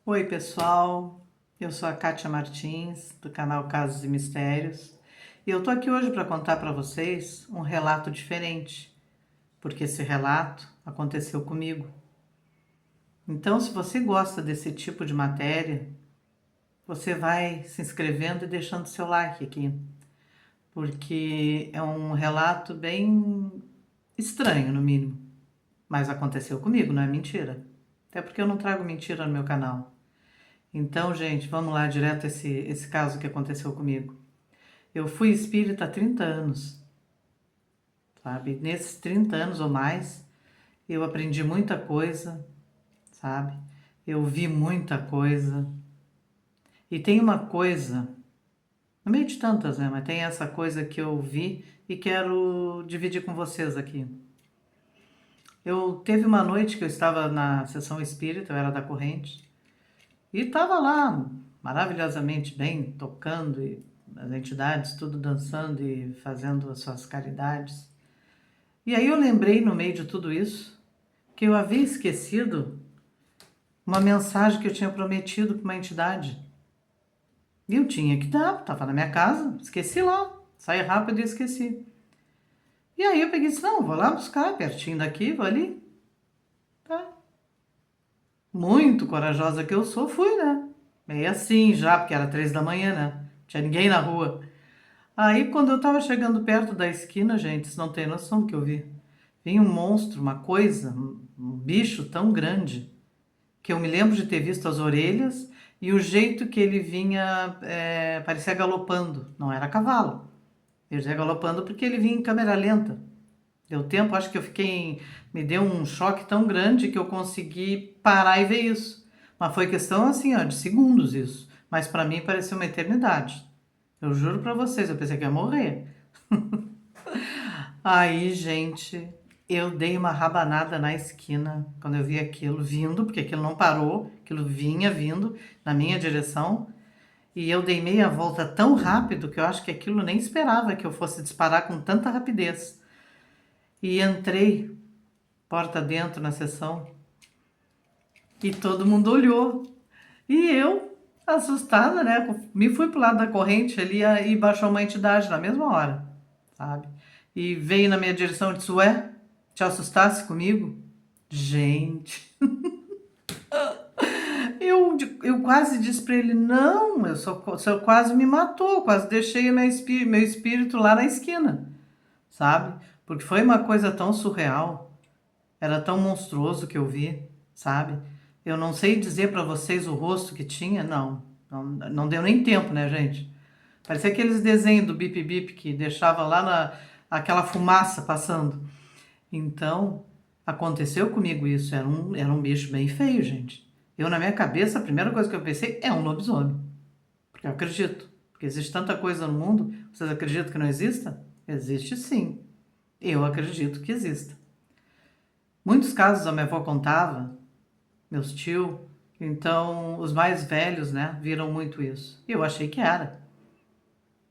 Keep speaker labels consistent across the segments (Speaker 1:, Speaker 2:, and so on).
Speaker 1: Oi, pessoal. Eu sou a Kátia Martins, do canal Casos e Mistérios, e eu tô aqui hoje para contar para vocês um relato diferente, porque esse relato aconteceu comigo. Então, se você gosta desse tipo de matéria, você vai se inscrevendo e deixando seu like aqui, porque é um relato bem estranho, no mínimo, mas aconteceu comigo, não é mentira. Até porque eu não trago mentira no meu canal. Então, gente, vamos lá direto a esse caso que aconteceu comigo. Eu fui espírita há 30 anos, sabe? Nesses 30 anos ou mais, eu aprendi muita coisa, sabe? Eu vi muita coisa. E tem uma coisa, no meio de tantas, né? Mas tem essa coisa que eu vi e quero dividir com vocês aqui. Eu teve uma noite que eu estava na sessão espírita, eu era da corrente, e estava lá maravilhosamente bem, tocando e as entidades tudo dançando e fazendo as suas caridades. E aí eu lembrei no meio de tudo isso que eu havia esquecido uma mensagem que eu tinha prometido para uma entidade. E eu tinha que dar, estava na minha casa, esqueci lá, saí rápido e esqueci. E aí eu peguei e disse, não, vou lá buscar, pertinho daqui, vou ali. Tá. Muito corajosa que eu sou, fui, né? Meio assim já, porque era 3 da manhã, né? Não tinha ninguém na rua. Aí quando eu tava chegando perto da esquina, gente, vocês não tem noção do que eu vi. Vinha um monstro, uma coisa, um bicho tão grande, que eu me lembro de ter visto as orelhas e o jeito que ele vinha, parecia galopando, não era cavalo. Ele vinha galopando porque ele vinha em câmera lenta. Deu tempo, acho que me deu um choque tão grande que eu consegui parar e ver isso. Mas foi questão assim, ó, de segundos isso. Mas para mim pareceu uma eternidade. Eu juro para vocês, eu pensei que ia morrer. Aí, gente, eu dei uma rabanada na esquina quando eu vi aquilo vindo, porque aquilo não parou, aquilo vinha vindo na minha direção. E eu dei meia volta tão rápido que eu acho que aquilo nem esperava que eu fosse disparar com tanta rapidez. E entrei porta dentro na sessão e todo mundo olhou. E eu, assustada, né, me fui pro lado da corrente ali e baixou uma entidade na mesma hora, sabe? E veio na minha direção e disse: Ué, te assustasse comigo? Gente, eu quase disse pra ele: Não, eu quase me matou, quase deixei meu espírito lá na esquina, sabe? Porque foi uma coisa tão surreal, era tão monstruoso que eu vi, sabe? Eu não sei dizer pra vocês o rosto que tinha, não deu nem tempo, né, gente? Parecia aqueles desenhos do Bip Bip que deixava lá aquela fumaça passando. Então, aconteceu comigo isso. Era um bicho bem feio, gente. Eu, na minha cabeça, a primeira coisa que eu pensei é um lobisomem. Porque eu acredito. Porque existe tanta coisa no mundo. Vocês acreditam que não exista? Existe sim. Eu acredito que exista. Muitos casos a minha avó contava, meus tios. Então, os mais velhos, né, viram muito isso. E eu achei que era.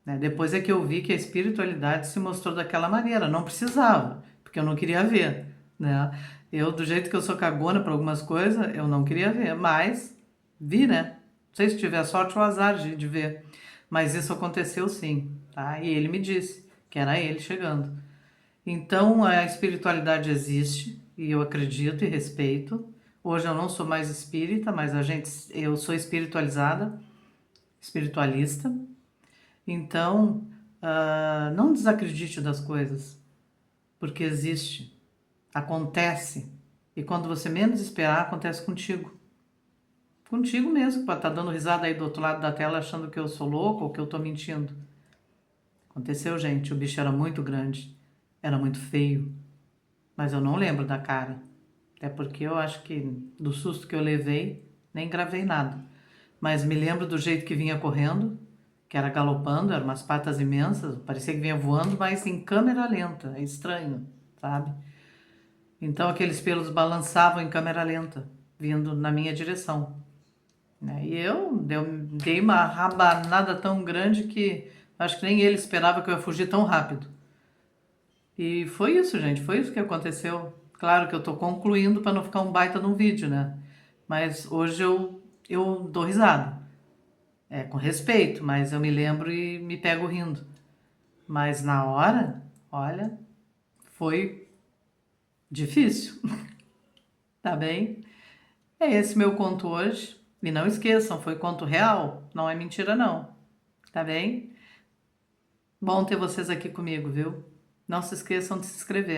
Speaker 1: Né? Depois é que eu vi que a espiritualidade se mostrou daquela maneira. Não precisava, porque eu não queria ver, né? Eu, do jeito que eu sou cagona para algumas coisas, eu não queria ver, mas vi, né? Não sei se tiver sorte ou azar de ver, mas isso aconteceu sim, tá? E ele me disse que era ele chegando. Então a espiritualidade existe e eu acredito e respeito. Hoje eu não sou mais espírita, mas eu sou espiritualizada, espiritualista. Então, não desacredite das coisas, porque existe, acontece, e quando você menos esperar, acontece contigo. Contigo mesmo, que pode estar dando risada aí do outro lado da tela achando que eu sou louco ou que eu estou mentindo. Aconteceu, gente, o bicho era muito grande, era muito feio, mas eu não lembro da cara. Até porque eu acho que do susto que eu levei, nem gravei nada. Mas me lembro do jeito que vinha correndo, que era galopando, eram umas patas imensas, parecia que vinha voando, mas em câmera lenta, é estranho, sabe? Então aqueles pelos balançavam em câmera lenta, vindo na minha direção. Né? E dei uma rabanada tão grande que acho que nem ele esperava que eu ia fugir tão rápido. E foi isso, gente, foi isso que aconteceu. Claro que eu tô concluindo para não ficar um baita num vídeo, né? Mas hoje eu eu dou risada. É, com respeito, mas eu me lembro e me pego rindo. Mas na hora, olha, foi difícil, tá bem? É esse meu conto hoje. E não esqueçam, foi conto real, não é mentira não, tá bem? Bom ter vocês aqui comigo, viu? Não se esqueçam de se inscrever.